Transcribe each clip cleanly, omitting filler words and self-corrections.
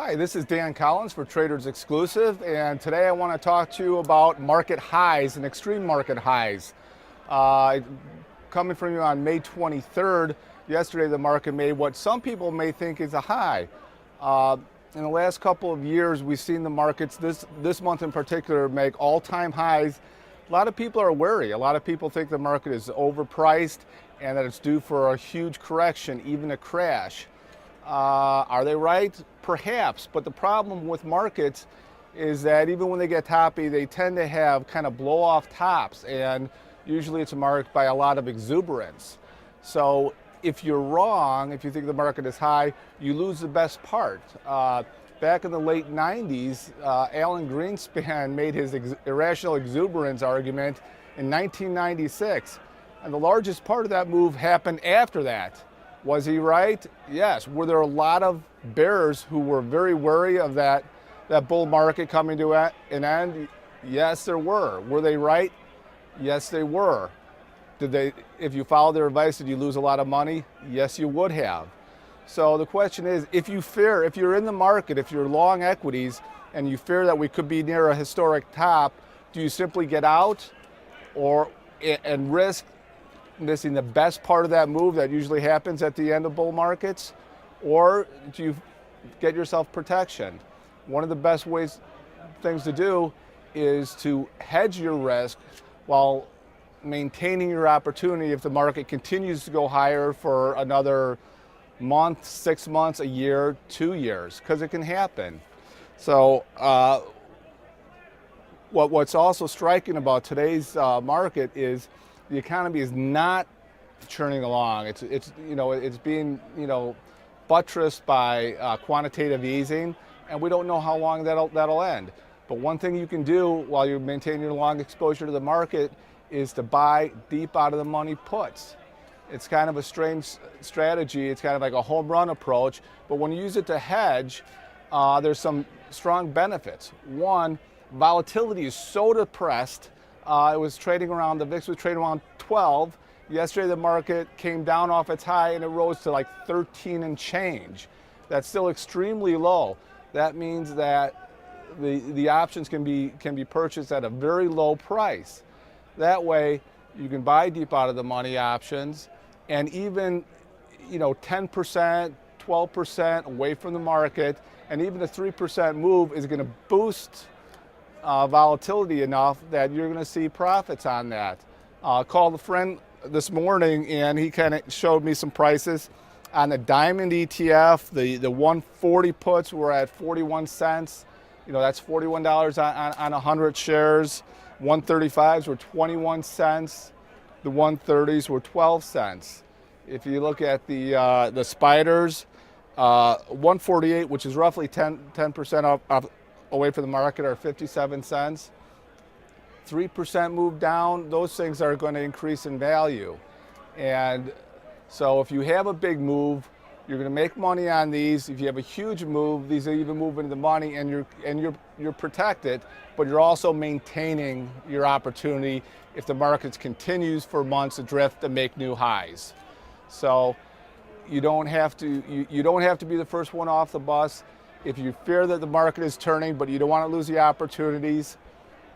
Hi, this is Dan Collins for Traders Exclusive, and today I want to talk to you about market highs and extreme market highs. Coming from you on May 23rd, yesterday the market made what some people may think is a high. In the last couple of years, we've seen the markets, this month in particular, make all-time highs. A lot of people are wary. A lot of people think the market is overpriced and that it's due for a huge correction, even a crash. Are they right? Perhaps, but the problem with markets is that even when they get toppy, they tend to have kind of blow-off tops, and usually it's marked by a lot of exuberance. So if you're wrong, if you think the market is high, you lose the best part. Back in the late 90s, Alan Greenspan made his irrational exuberance argument in 1996, and the largest part of that move happened after that. Was he right? Yes. Were there a lot of bears who were very wary of that bull market coming to an end? Yes, there were. Were they right? Yes, they were. If you followed their advice, did you lose a lot of money? Yes, you would have. So the question is, if you're in the market, if you're long equities and you fear that we could be near a historic top, do you simply get out and risk missing the best part of that move that usually happens at the end of bull markets? Or do you get yourself protection? One of the best things to do is to hedge your risk while maintaining your opportunity if the market continues to go higher for another month, 6 months, a year, 2 years, because it can happen. So what's also striking about today's market is the economy is not churning along. It's being buttressed by quantitative easing, and we don't know how long that'll end. But one thing you can do while you're maintaining your long exposure to the market is to buy deep out of the money puts. It's kind of a strange strategy. It's kind of like a home run approach, but when you use it to hedge, there's some strong benefits. One, volatility is so depressed. The VIX was trading around 12. Yesterday the market came down off its high and it rose to like 13 and change. That's still extremely low. That means that the options can be purchased at a very low price. That way you can buy deep out of the money options, and even 10%, 12% away from the market, and even a 3% move is going to boost volatility enough that you're going to see profits on that. Called a friend this morning and he kind of showed me some prices on the Diamond ETF. The 140 puts were at 41 cents. That's $41 on 100 shares. 135s were 21 cents. The 130s were 12 cents. If you look at the spiders, 148, which is roughly 10% up away from the market, are 57 cents. 3% move down, those things are going to increase in value. And so if you have a big move, you're going to make money on these. If you have a huge move, these will even move into the money, and you're protected, but you're also maintaining your opportunity if the market continues for months to drift and make new highs. So you don't have to be the first one off the bus. If you fear that the market is turning, but you don't want to lose the opportunities,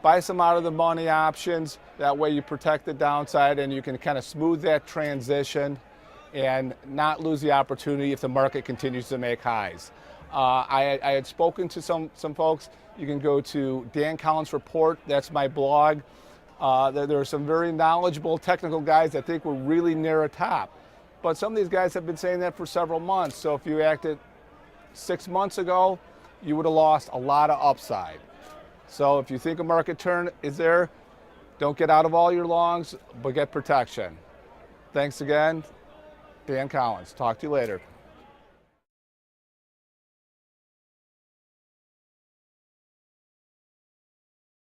buy some out of the money options. That way you protect the downside and you can kind of smooth that transition and not lose the opportunity if the market continues to make highs. I had spoken to some folks. You can go to Dan Collins Report. That's my blog. There are some very knowledgeable technical guys that think we're really near a top. But some of these guys have been saying that for several months. So if you acted 6 months ago, you would have lost a lot of upside. So if you think a market turn is there, don't get out of all your longs, but get protection. Thanks again, Dan Collins. Talk to you later.